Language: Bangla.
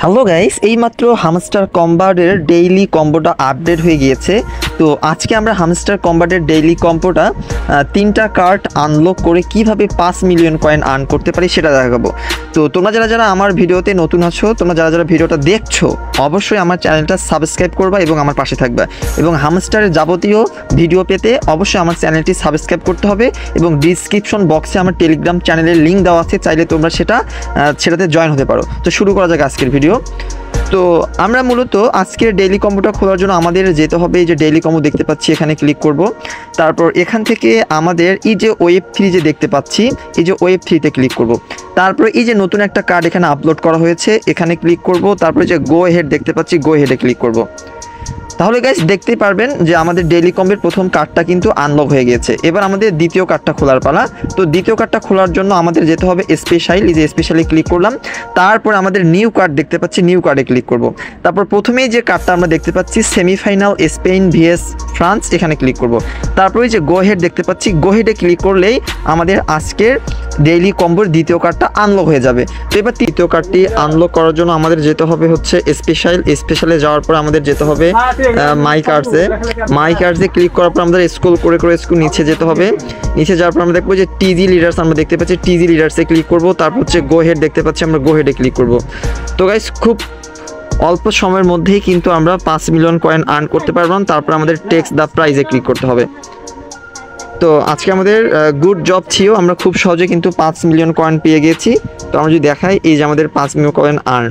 হ্যালো গাইস, এইমাত্র হামস্টার কম্বাটের ডেইলি কম্বোটা আপডেট হয়ে গিয়েছে। তো আজকে আমরা হামস্টার কম্বাটের ডেইলি কম্বোটা 3টা কার্ড আনলক করে কিভাবে 5 মিলিয়ন কয়েন আর্ন করতে পারি সেটা দেখাবো। তো তোমরা যারা আমার ভিডিওতে নতুন আছো, তোমরা যারা ভিডিওটা দেখছো, অবশ্যই আমার চ্যানেলটা সাবস্ক্রাইব করবা এবং আমার পাশে থাকবা। এবং হামস্টারের যাবতীয় ভিডিও পেতে অবশ্যই আমার চ্যানেলটি সাবস্ক্রাইব করতে হবে। এবং ডিসক্রিপশন বক্সে আমার টেলিগ্রাম চ্যানেলের লিঙ্ক দেওয়া আছে, চাইলে তোমরা সেটাতে জয়েন হতে পারো। তো শুরু করা যাক আজকের ভিডিও। তো আমরা মূলত আজকের ডেইলি কম্বোটা খোলার জন্য আমাদের যেতে হবে, এই যে ডেইলি কম্বো দেখতে পাচ্ছি এখানে ক্লিক করব। তারপর এখান থেকে আমাদের এই যে ওয়েব 3 যে দেখতে পাচ্ছি, এই যে ওয়েব 3 তে ক্লিক করব। তারপর এই যে নতুন একটা কার্ড এখানে আপলোড করা হয়েছে, এখানে ক্লিক করব। তারপরে যে গো হেড দেখতে পাচ্ছি, গো হেডে ক্লিক করব। তাহলে গাইস দেখতেই পারবেন যে আমাদের ডেইলি কম্বের প্রথম কার্ডটা কিন্তু আনলক হয়ে গেছে। এবার আমাদের দ্বিতীয় কার্ডটা খোলার পালা। তো দ্বিতীয় কার্ডটা খোলার জন্য আমাদের যেতে হবে স্পেশাল, এই যে স্পেশালি ক্লিক করলাম। তারপর আমাদের নিউ কার্ড দেখতে পাচ্ছি, নিউ কার্ডে ক্লিক করব। তারপর প্রথমেই যে কার্ডটা আমরা দেখতে পাচ্ছি সেমিফাইনাল স্পেন ভিএস ফ্রান্স, এখানে ক্লিক করব। তারপরে যে গো হেড দেখতে পাচ্ছি, গো হেডে ক্লিক করলেই আমাদের আজকের ডেইলি কম্বোর দ্বিতীয় কার্ডটা আনলক হয়ে যাবে। তো এবার তৃতীয় কার্ডটি আনলক করার জন্য আমাদের যেতে হবে হচ্ছে স্পেশালে যাওয়ার পর আমাদের যেতে হবে মাই কার্ডসে ক্লিক করার পর আমাদের স্ক্রল করে নিচে যেতে হবে। নিচে যাওয়ার পর আমরা দেখবো যে টিজি লিডার্স, আমরা দেখতে পাচ্ছি টিজি লিডার্সে ক্লিক করব। তারপর হচ্ছে গো হেড দেখতে পাচ্ছি, আমরা গো হেডে ক্লিক করব। তো গাইস খুব অল্প সময়ের মধ্যেই কিন্তু আমরা 5 মিলিয়ন কয়েন আর্ন করতে পারবো। তারপর আমাদের টেক্স দ্য প্রাইজে ক্লিক করতে হবে। তো আজকে আমাদের গুড জব ছিল, আমরা খুব সহজে কিন্তু 5 মিলিয়ন কয়েন পেয়ে গেছি। তো আমরা যদি দেখাই, এই যে আমাদের 5 মিলিয়ন কয়েন আর্ন।